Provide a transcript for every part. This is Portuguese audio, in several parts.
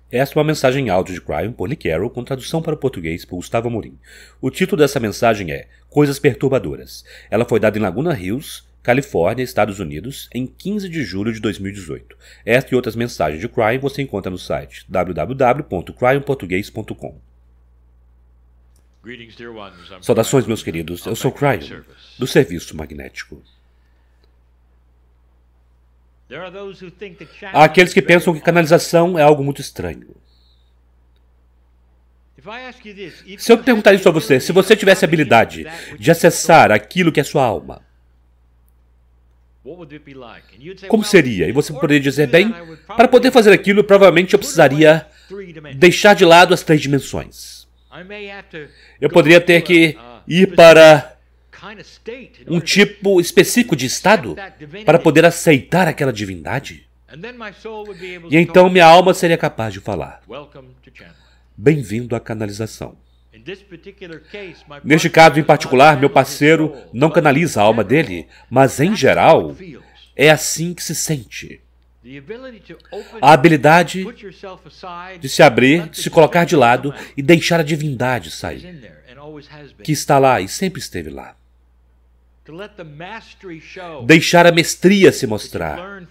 Esta é uma mensagem em áudio de Cryon por Lee Carroll, com tradução para o português por Gustavo Amorim. O título dessa mensagem é Coisas Perturbadoras. Ela foi dada em Laguna Hills, Califórnia, Estados Unidos, em 15 de julho de 2018. Esta e outras mensagens de Cryon você encontra no site www.cryonportugues.com. Saudações, meus queridos. Eu sou Cryon, do Serviço Magnético. Há aqueles que pensam que canalização é algo muito estranho. Se eu perguntar isso a você, se você tivesse a habilidade de acessar aquilo que é sua alma, como seria? E você poderia dizer, bem, para poder fazer aquilo, provavelmente eu precisaria deixar de lado as 3 dimensões. Eu poderia ter que ir para um tipo específico de estado para poder aceitar aquela divindade. E então minha alma seria capaz de falar, bem-vindo à canalização. Neste caso em particular, meu parceiro não canaliza a alma dele, mas em geral, é assim que se sente. A habilidade de se abrir, de se colocar de lado e deixar a divindade sair, que está lá e sempre esteve lá. Deixar a mestria se mostrar,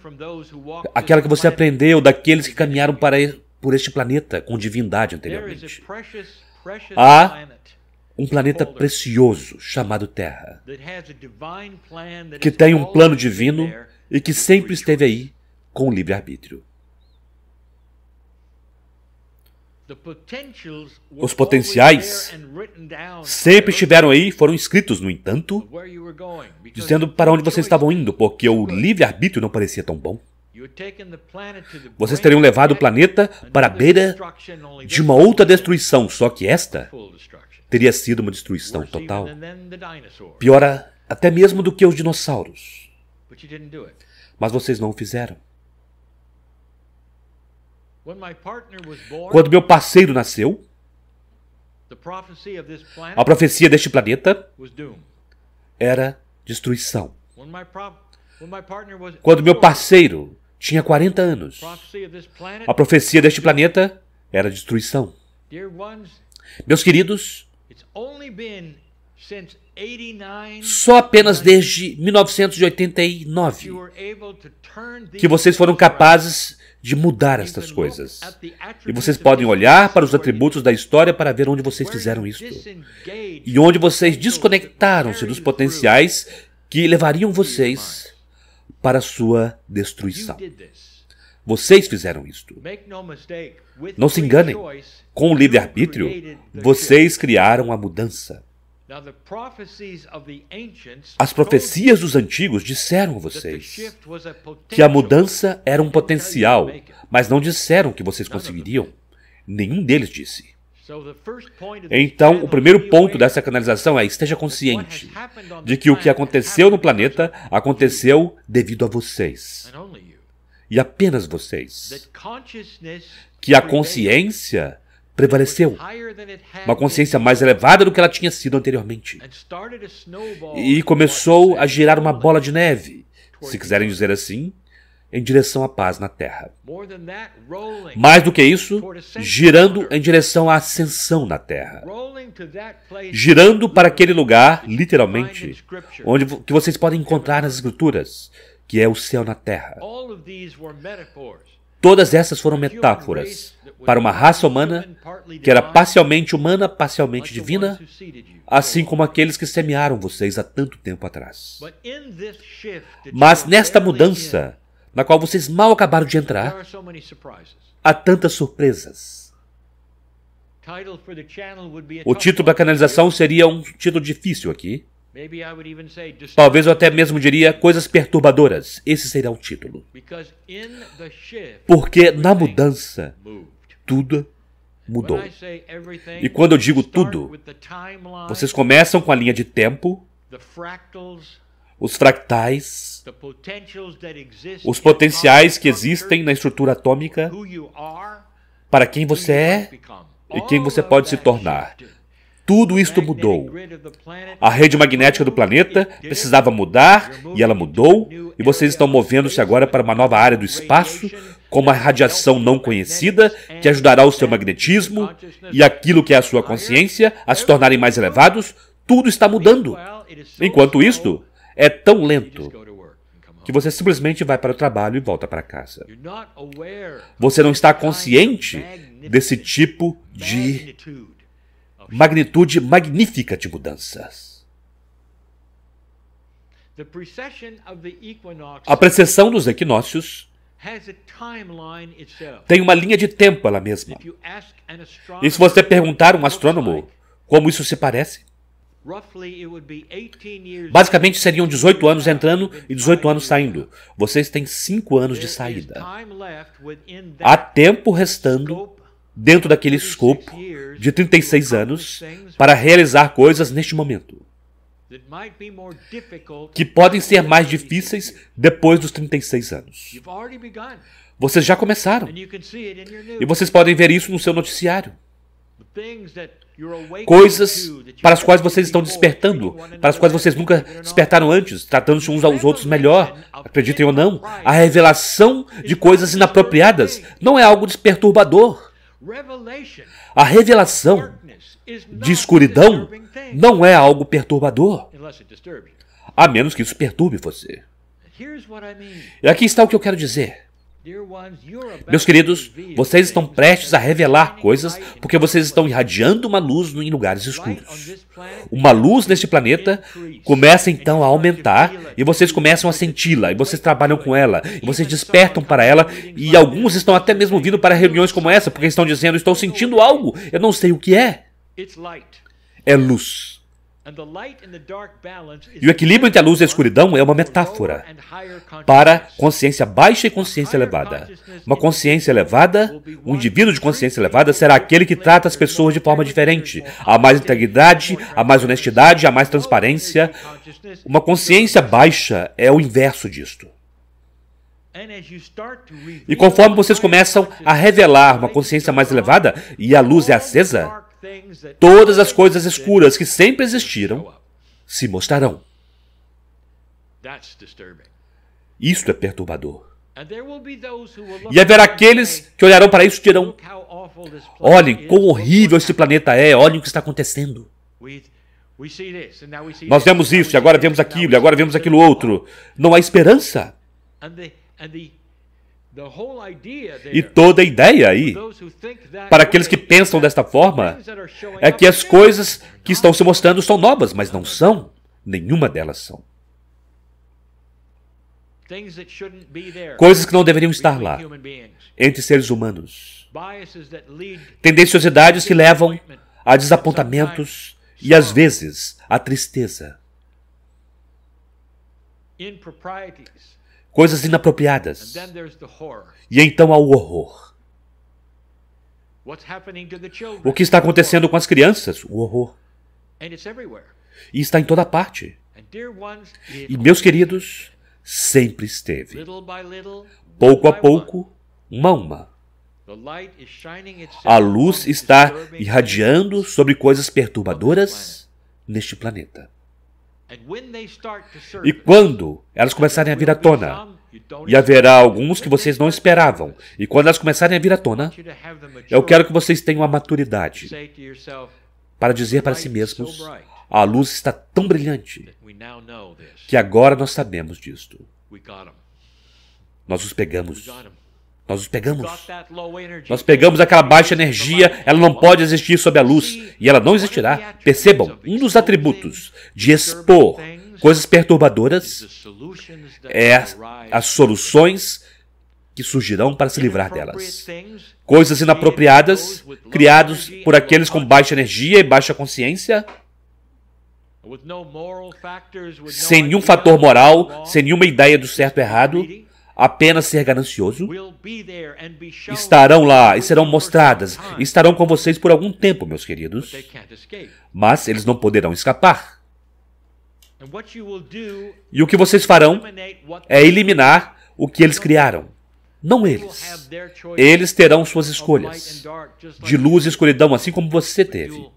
aquela que você aprendeu daqueles que caminharam por este planeta com divindade anteriormente. Há um planeta precioso chamado Terra, que tem um plano divino e que sempre esteve aí com o livre-arbítrio. Os potenciais sempre estiveram aí, foram escritos, no entanto, dizendo para onde vocês estavam indo, porque o livre-arbítrio não parecia tão bom. Vocês teriam levado o planeta para a beira de uma outra destruição, só que esta teria sido uma destruição total. Pior até mesmo do que os dinossauros. Mas vocês não o fizeram. Quando meu parceiro nasceu, a profecia deste planeta era destruição. Quando meu parceiro tinha 40 anos, a profecia deste planeta era destruição. Meus queridos, só apenas desde 1989 que vocês foram capazes de mudar estas coisas. E vocês podem olhar para os atributos da história para ver onde vocês fizeram isso. E onde vocês desconectaram-se dos potenciais que levariam vocês para a sua destruição. Vocês fizeram isto. Não se enganem. Com o livre-arbítrio, vocês criaram a mudança. As profecias dos antigos disseram a vocês que a mudança era um potencial, mas não disseram que vocês conseguiriam. Nenhum deles disse. Então, o primeiro ponto dessa canalização é: esteja consciente de que o que aconteceu no planeta aconteceu devido a vocês. E apenas vocês. Que a consciência prevaleceu. Uma consciência mais elevada do que ela tinha sido anteriormente. E começou a girar uma bola de neve, se quiserem dizer assim, em direção à paz na Terra. Mais do que isso, girando em direção à ascensão na Terra. Girando para aquele lugar, literalmente, que vocês podem encontrar nas Escrituras, que é o céu na Terra. Todas essas foram metáforas para uma raça humana que era parcialmente humana, parcialmente divina, assim como aqueles que semearam vocês há tanto tempo atrás. Mas nesta mudança, na qual vocês mal acabaram de entrar, há tantas surpresas. O título da canalização seria um título difícil aqui. Talvez eu até mesmo diria Coisas Perturbadoras. Esse seria o título. Porque na mudança, tudo mudou. E quando eu digo tudo, vocês começam com a linha de tempo, os fractais, os potenciais que existem na estrutura atômica, para quem você é e quem você pode se tornar. Tudo isto mudou. A rede magnética do planeta precisava mudar, e ela mudou, e vocês estão movendo-se agora para uma nova área do espaço, como a radiação não conhecida, que ajudará o seu magnetismo e aquilo que é a sua consciência a se tornarem mais elevados, tudo está mudando. Enquanto isto, é tão lento que você simplesmente vai para o trabalho e volta para casa. Você não está consciente desse tipo de magnitude magnífica de mudanças. A precessão dos equinócios tem uma linha de tempo ela mesma. E se você perguntar a um astrônomo como isso se parece, basicamente seriam 18 anos entrando e 18 anos saindo. Vocês têm 5 anos de saída. Há tempo restando dentro daquele escopo de 36 anos para realizar coisas neste momento, que podem ser mais difíceis depois dos 36 anos. Vocês já começaram. E vocês podem ver isso no seu noticiário. Coisas para as quais vocês estão despertando, para as quais vocês nunca despertaram antes, tratando-se uns aos outros melhor, acreditem ou não. A revelação de coisas inapropriadas não é algo perturbador. A revelação de escuridão não é algo perturbador, a menos que isso perturbe você. E aqui está o que eu quero dizer. Meus queridos, vocês estão prestes a revelar coisas porque vocês estão irradiando uma luz em lugares escuros. Uma luz neste planeta começa então a aumentar e vocês começam a senti-la, e vocês trabalham com ela, e vocês despertam para ela, e alguns estão até mesmo vindo para reuniões como essa porque estão dizendo: estou sentindo algo, eu não sei o que é. É luz. E o equilíbrio entre a luz e a escuridão é uma metáfora para consciência baixa e consciência elevada. Uma consciência elevada, um indivíduo de consciência elevada será aquele que trata as pessoas de forma diferente. Há mais integridade, há mais honestidade, há mais transparência. Uma consciência baixa é o inverso disto. E conforme vocês começam a revelar uma consciência mais elevada e a luz é acesa, todas as coisas escuras que sempre existiram se mostrarão. Isto é perturbador. E haverá aqueles que olharão para isso e dirão: olhem quão horrível este planeta é, olhem o que está acontecendo. Nós vemos isso, e agora vemos aquilo, e agora vemos aquilo outro. Não há esperança. E toda a ideia aí, para aqueles que pensam desta forma, é que as coisas que estão se mostrando são novas, mas não são. Nenhuma delas são. Coisas que não deveriam estar lá, entre seres humanos. Tendenciosidades que levam a desapontamentos e, às vezes, a tristeza. Coisas inapropriadas. E então há o horror. O que está acontecendo com as crianças? O horror. E está em toda parte. E, meus queridos, sempre esteve. Pouco a pouco, uma a uma. A luz está irradiando sobre coisas perturbadoras neste planeta. E quando elas começarem a vir à tona, e haverá alguns que vocês não esperavam, e quando elas começarem a vir à tona, eu quero que vocês tenham a maturidade para dizer para si mesmos: a luz está tão brilhante que agora nós sabemos disto. Nós os pegamos. Nós os pegamos. Nós pegamos aquela baixa energia, ela não pode existir sob a luz, e ela não existirá. Percebam, um dos atributos de expor coisas perturbadoras é as soluções que surgirão para se livrar delas. Coisas inapropriadas, criadas por aqueles com baixa energia e baixa consciência, sem nenhum fator moral, sem nenhuma ideia do certo e errado, apenas ser ganancioso, estarão lá e serão mostradas, e estarão com vocês por algum tempo, meus queridos, mas eles não poderão escapar. E o que vocês farão é eliminar o que eles criaram, não eles. Eles terão suas escolhas, de luz e escuridão, assim como você teve,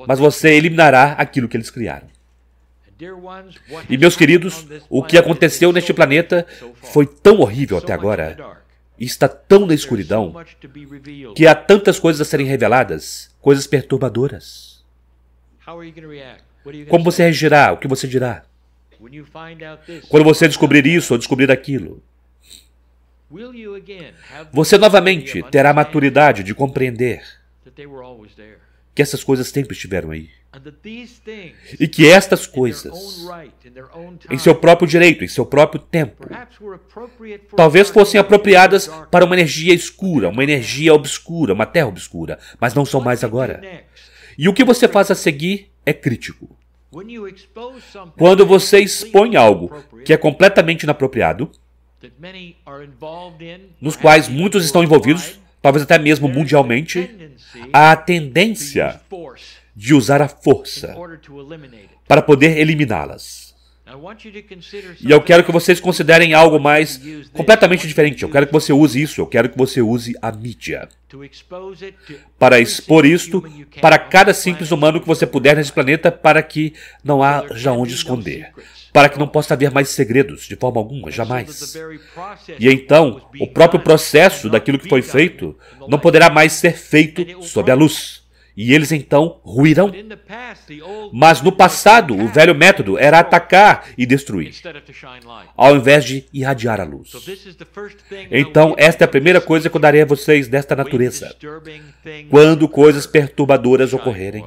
mas você eliminará aquilo que eles criaram. E, meus queridos, o que aconteceu neste planeta foi tão horrível até agora E está tão na escuridão que há tantas coisas a serem reveladas, coisas perturbadoras. Como você reagirá? O que você dirá? Quando você descobrir isso ou descobrir aquilo, você novamente terá a maturidade de compreender que essas coisas sempre estiveram aí. E que estas coisas, em seu próprio direito, em seu próprio tempo, talvez fossem apropriadas para uma energia escura, uma energia obscura, uma terra obscura, mas não são mais agora. E o que você faz a seguir é crítico. Quando você expõe algo que é completamente inapropriado, nos quais muitos estão envolvidos, talvez até mesmo mundialmente, há a tendência de usar a força para poder eliminá-las. E eu quero que vocês considerem algo mais completamente diferente. Eu quero que você use isso, eu quero que você use a mídia para expor isto para cada simples humano que você puder nesse planeta, para que não haja onde esconder, para que não possa haver mais segredos de forma alguma, jamais. E então, o próprio processo daquilo que foi feito não poderá mais ser feito sob a luz. E eles então ruirão. Mas no passado, o velho método era atacar e destruir, ao invés de irradiar a luz. Então, esta é a primeira coisa que eu darei a vocês desta natureza. Quando coisas perturbadoras ocorrerem,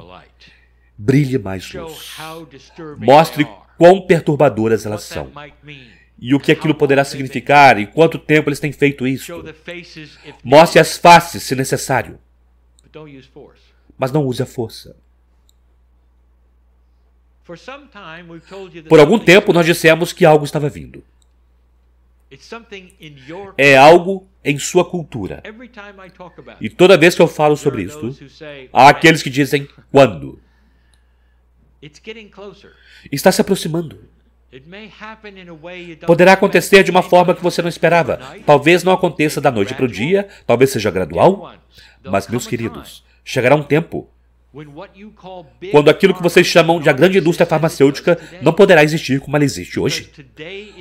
brilhe mais luz. Mostre quão perturbadoras elas são. E o que aquilo poderá significar e quanto tempo eles têm feito isso. Mostre as faces, se necessário. Mas não use a força. Por algum tempo nós dissemos que algo estava vindo. É algo em sua cultura. E toda vez que eu falo sobre isto, há aqueles que dizem, quando? Está se aproximando. Poderá acontecer de uma forma que você não esperava. Talvez não aconteça da noite para o dia, talvez seja gradual. Mas, meus queridos, chegará um tempo quando aquilo que vocês chamam de a grande indústria farmacêutica não poderá existir como ela existe hoje.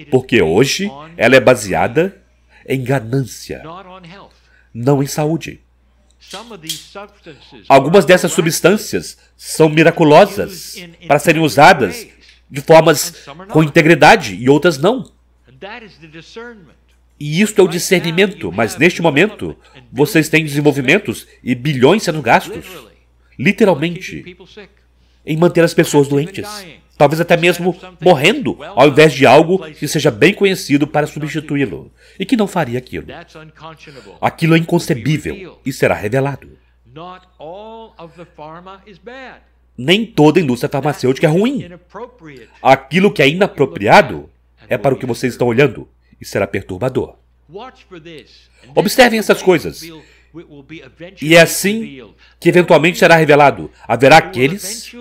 Porque hoje ela é baseada em ganância, não em saúde. Algumas dessas substâncias são miraculosas para serem usadas de formas com integridade e outras não. E isto é o discernimento, mas neste momento vocês têm desenvolvimentos e bilhões sendo gastos, literalmente, em manter as pessoas doentes. Talvez até mesmo morrendo, ao invés de algo que seja bem conhecido para substituí-lo, e que não faria aquilo. Aquilo é inconcebível e será revelado. Nem toda a indústria farmacêutica é ruim. Aquilo que é inapropriado é para o que vocês estão olhando e será perturbador. Observem essas coisas. E é assim que eventualmente será revelado. Haverá aqueles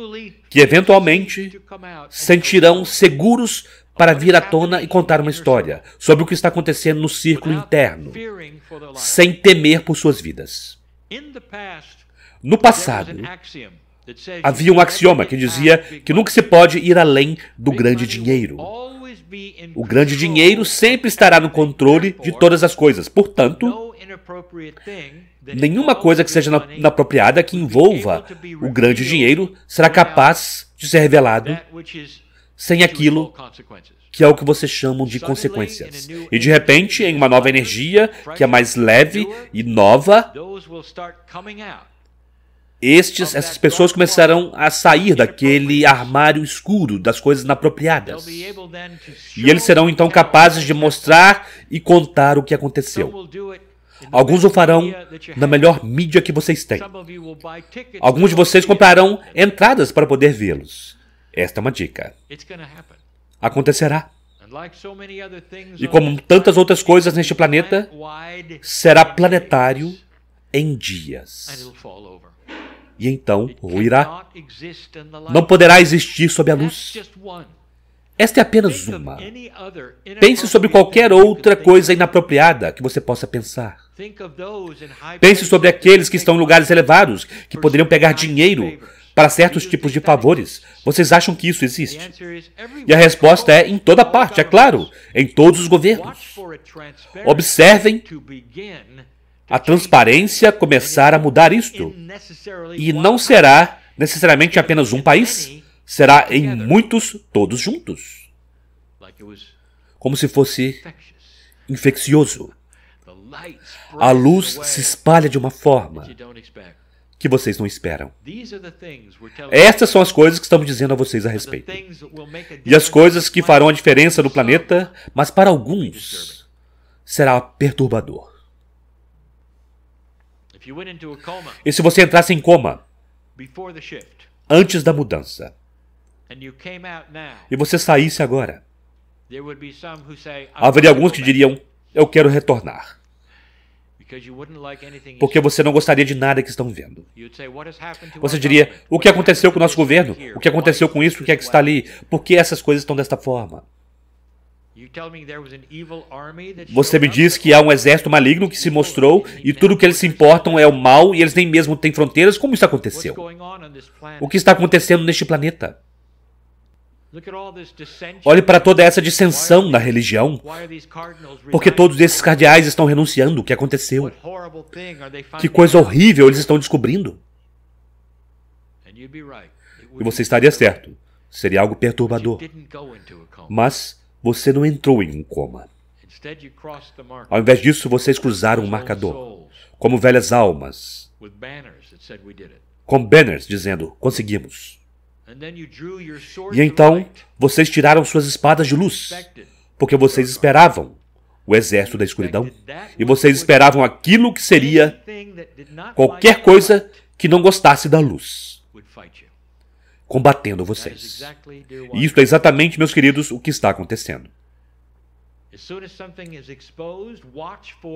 que eventualmente sentirão seguros para vir à tona e contar uma história sobre o que está acontecendo no círculo interno, sem temer por suas vidas. No passado, havia um axioma que dizia que nunca se pode ir além do grande dinheiro. O grande dinheiro sempre estará no controle de todas as coisas. Portanto, nenhuma coisa que seja inapropriada que envolva o grande dinheiro será capaz de ser revelado sem aquilo que é o que vocês chamam de consequências. E de repente, em uma nova energia que é mais leve e nova, essas pessoas começarão a sair daquele armário escuro das coisas inapropriadas. E eles serão então capazes de mostrar e contar o que aconteceu. Alguns o farão na melhor mídia que vocês têm. Alguns de vocês comprarão entradas para poder vê-los. Esta é uma dica. Acontecerá. E como tantas outras coisas neste planeta, será planetário em dias. E então ruirá. Não poderá existir sob a luz. Esta é apenas uma. Pense sobre qualquer outra coisa inapropriada que você possa pensar. Pense sobre aqueles que estão em lugares elevados, que poderiam pegar dinheiro para certos tipos de favores. Vocês acham que isso existe? E a resposta é em toda parte, é claro, em todos os governos. Observem a transparência começar a mudar isto. E não será necessariamente em apenas um país, será em muitos, todos juntos. Como se fosse infeccioso. A luz se espalha de uma forma que vocês não esperam. Estas são as coisas que estamos dizendo a vocês a respeito. E as coisas que farão a diferença no planeta, mas para alguns será perturbador. E se você entrasse em coma antes da mudança, e você saísse agora, haveria alguns que diriam, eu quero retornar. Porque você não gostaria de nada que estão vendo. Você diria, o que aconteceu com o nosso governo? O que aconteceu com isso? O que é que está ali? Por que essas coisas estão desta forma? Você me diz que há um exército maligno que se mostrou e tudo que eles se importam é o mal e eles nem mesmo têm fronteiras? Como isso aconteceu? O que está acontecendo neste planeta? Olhe para toda essa dissensão na religião. Porque todos esses cardeais estão renunciando. O que aconteceu? Que coisa horrível eles estão descobrindo. E você estaria certo. Seria algo perturbador. Mas você não entrou em um coma. Ao invés disso, vocês cruzaram um marcador. Como velhas almas. Com banners dizendo, conseguimos. E então, vocês tiraram suas espadas de luz, porque vocês esperavam o exército da escuridão, e vocês esperavam aquilo que seria qualquer coisa que não gostasse da luz, combatendo vocês. E isso é exatamente, meus queridos, o que está acontecendo.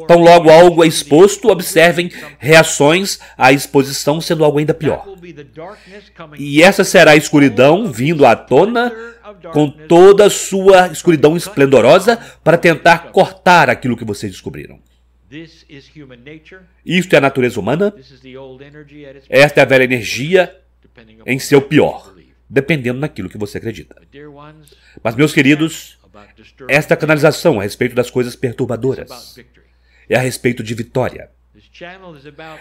Tão logo algo é exposto, observem reações à exposição sendo algo ainda pior. E essa será a escuridão vindo à tona com toda a sua escuridão esplendorosa para tentar cortar aquilo que vocês descobriram. Isto é a natureza humana. Esta é a velha energia em seu pior, dependendo daquilo que você acredita. Mas, meus queridos, esta canalização a respeito das coisas perturbadoras é a respeito de vitória.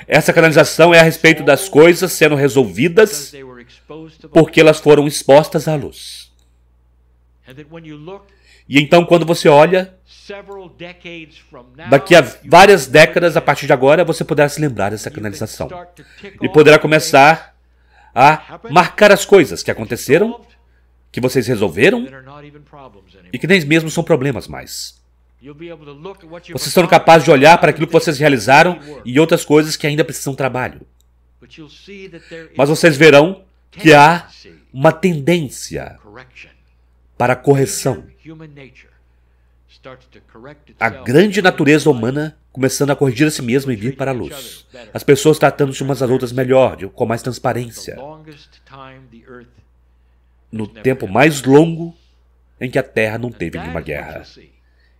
Essa canalização é a respeito das coisas sendo resolvidas porque elas foram expostas à luz. E então, quando você olha, daqui a várias décadas a partir de agora, você poderá se lembrar dessa canalização e poderá começar a marcar as coisas que aconteceram, que vocês resolveram e que nem mesmo são problemas mais. Vocês são capazes de olhar para aquilo que vocês realizaram e outras coisas que ainda precisam de trabalho. Mas vocês verão que há uma tendência para a correção. A grande natureza humana começando a corrigir a si mesma e vir para a luz. As pessoas tratando-se umas às outras melhor, com mais transparência. No tempo mais longo em que a Terra não teve nenhuma guerra.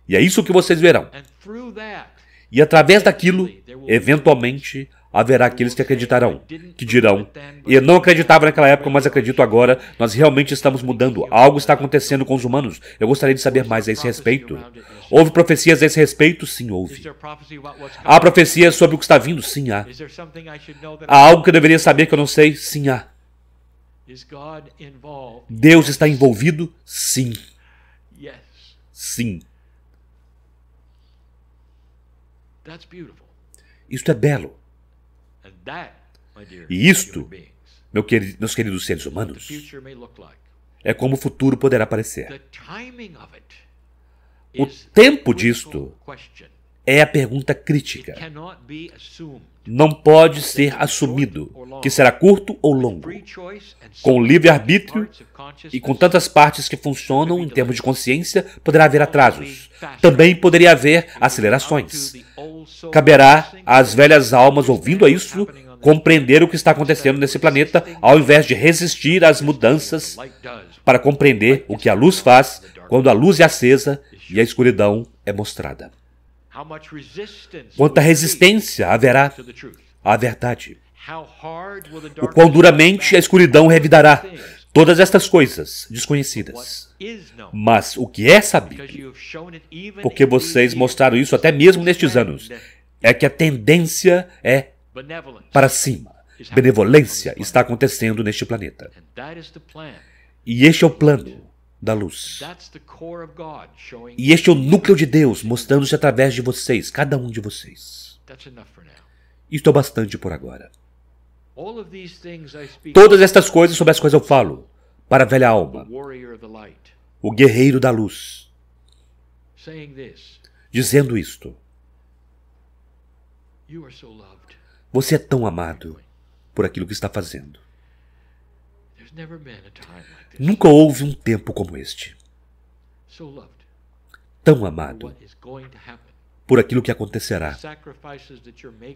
E é isso que vocês verão. E através daquilo, eventualmente, haverá aqueles que acreditarão, que dirão, eu não acreditava naquela época, mas acredito agora, nós realmente estamos mudando, algo está acontecendo com os humanos, eu gostaria de saber mais a esse respeito. Houve profecias a esse respeito? Sim, houve. Há profecias sobre o que está vindo? Sim, há. Há algo que eu deveria saber que eu não sei? Sim, há. Deus está envolvido? Sim. Sim. Isto é belo. E isto, meus queridos seres humanos, é como o futuro poderá parecer. O tempo disto é a pergunta crítica. Não pode ser assumido que será curto ou longo. Com o livre-arbítrio e com tantas partes que funcionam em termos de consciência, poderá haver atrasos. Também poderia haver acelerações. Caberá às velhas almas ouvindo a isso compreender o que está acontecendo nesse planeta, ao invés de resistir às mudanças para compreender o que a luz faz quando a luz é acesa e a escuridão é mostrada. Quanta resistência haverá à verdade? O quão duramente a escuridão revidará todas estas coisas desconhecidas. Mas o que é sabido, porque vocês mostraram isso até mesmo nestes anos, é que a tendência é para cima. Benevolência está acontecendo neste planeta. E este é o plano da luz. E este é o núcleo de Deus mostrando-se através de vocês, cada um de vocês. Isto é bastante por agora. Todas estas coisas sobre as quais eu falo, para a velha alma, o guerreiro da luz, dizendo isto: você é tão amado por aquilo que está fazendo. Nunca houve um tempo como este. Tão amado por aquilo que acontecerá,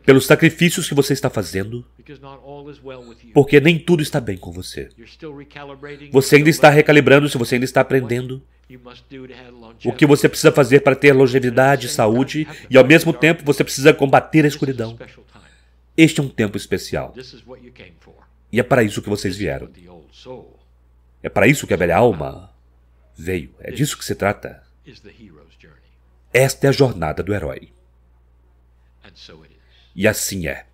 pelos sacrifícios que você está fazendo, porque nem tudo está bem com você. Você ainda está recalibrando-se, você ainda está aprendendo o que você precisa fazer para ter longevidade, saúde, e ao mesmo tempo você precisa combater a escuridão. Este é um tempo especial. E é para isso que vocês vieram. É para isso que a velha alma veio. É disso que se trata. Esta é a jornada do herói. E assim é.